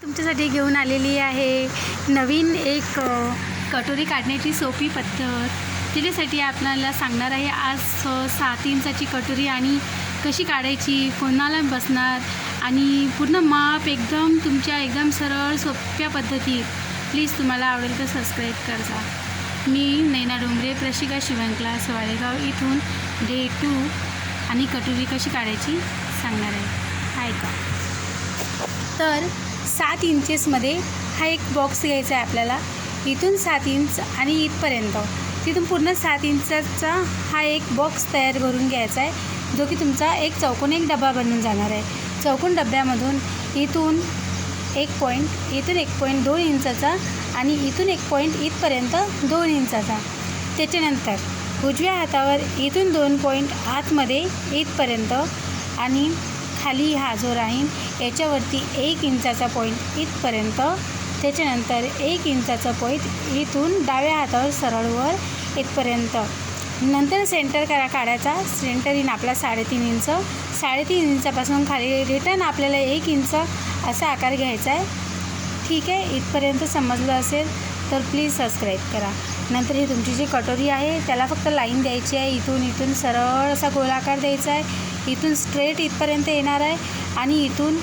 तुमच्यासाठी घेऊन आलेली आहे नवीन एक कटोरी काढण्याची सोपी पद्धत. त्याच्यासाठी आपल्याला सांगणार आहे आज 7 इंचाची कटोरी आणि कशी काढायची, कोणाला बसणार आणि पूर्ण माप एकदम सरळ सोप्या पद्धतीत. प्लीज तुम्हाला आवडेल तर सबस्क्राईब करा. मी नैना डोंगरे, प्रशिका शिवण क्लास वाळेगाव इथून डे 2 आणि कटोरी कशी काढायची सांगणार आहे. ऐका. तर 7 इंचेसमध्ये हा एक बॉक्स घ्यायचा आहे आपल्याला. इथून 7 इंच आणि इथपर्यंत, तिथून पूर्ण 7 इंचाचा हा एक बॉक्स तयार करून घ्यायचा आहे, जो की तुमचा एक चौकोन एक डबा बनून जाणार आहे. चौकोन डब्यामधून इथून 1 पॉईंट, इथून 1.2 इंचाचा आणि इथून 1 पॉईंट इथपर्यंत 2 इंचाचा. त्याच्यानंतर उजव्या हातावर इथून 2 पॉईंट आतमध्ये इथपर्यंत आणि खाली हा जो राहील याच्यावरती 1 इंचाचा पॉईंट इथपर्यंत. त्याच्यानंतर 1 इंचाचा पॉईंट इथून डाव्या हातावर सरळवर इथपर्यंत. नंतर सेंटर काढायचा. सेंटर इन आपला 3.5 इंच. 3.5 इंचापासून खाली रिटर्न आपल्याला 1 इंच असा आकार घ्यायचा आहे. ठीक आहे, इथपर्यंत समजलं असेल तर प्लीज सबस्क्राईब करा. नंतर ही तुमची जी कटोरी आहे त्याला फक्त लाईन द्यायची आहे. इथून सरळ असा गोलाकार द्यायचा आहे. इथून स्ट्रेट इथपर्यंत येणार आहे आणि इथून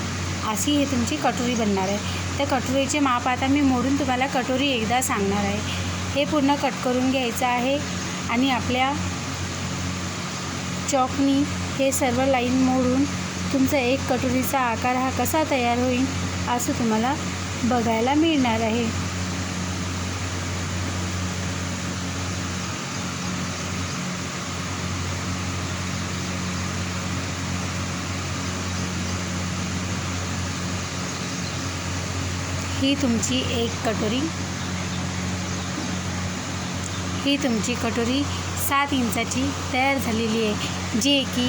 अशी ही तुमची कटोरी बनणार आहे. त्या कटोरीचे माप आता मी मोडून तुम्हाला कटोरी एकदा सांगणार आहे. हे पूर्ण कट करून घ्यायचं आहे आणि आपल्या चॉकनी हे सर्व लाईन मोडून तुमचा एक कटोरीचा आकार हा कसा तयार होईल असं तुम्हाला बघायला मिळणार आहे. ही तुमची कटोरी 7 इंचाची तयार झालेली आहे, जे की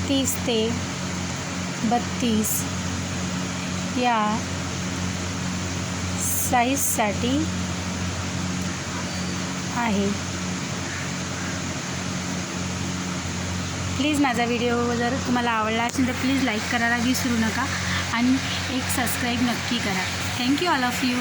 30 ते 32 या साईजसाठी आहे. प्लीज माझा व्हिडिओ जर तुम्हाला आवडला असेल तर प्लीज लाईक करायला विसरू नका आणि एक सबस्क्राईब नक्की करा. Thank you all of you.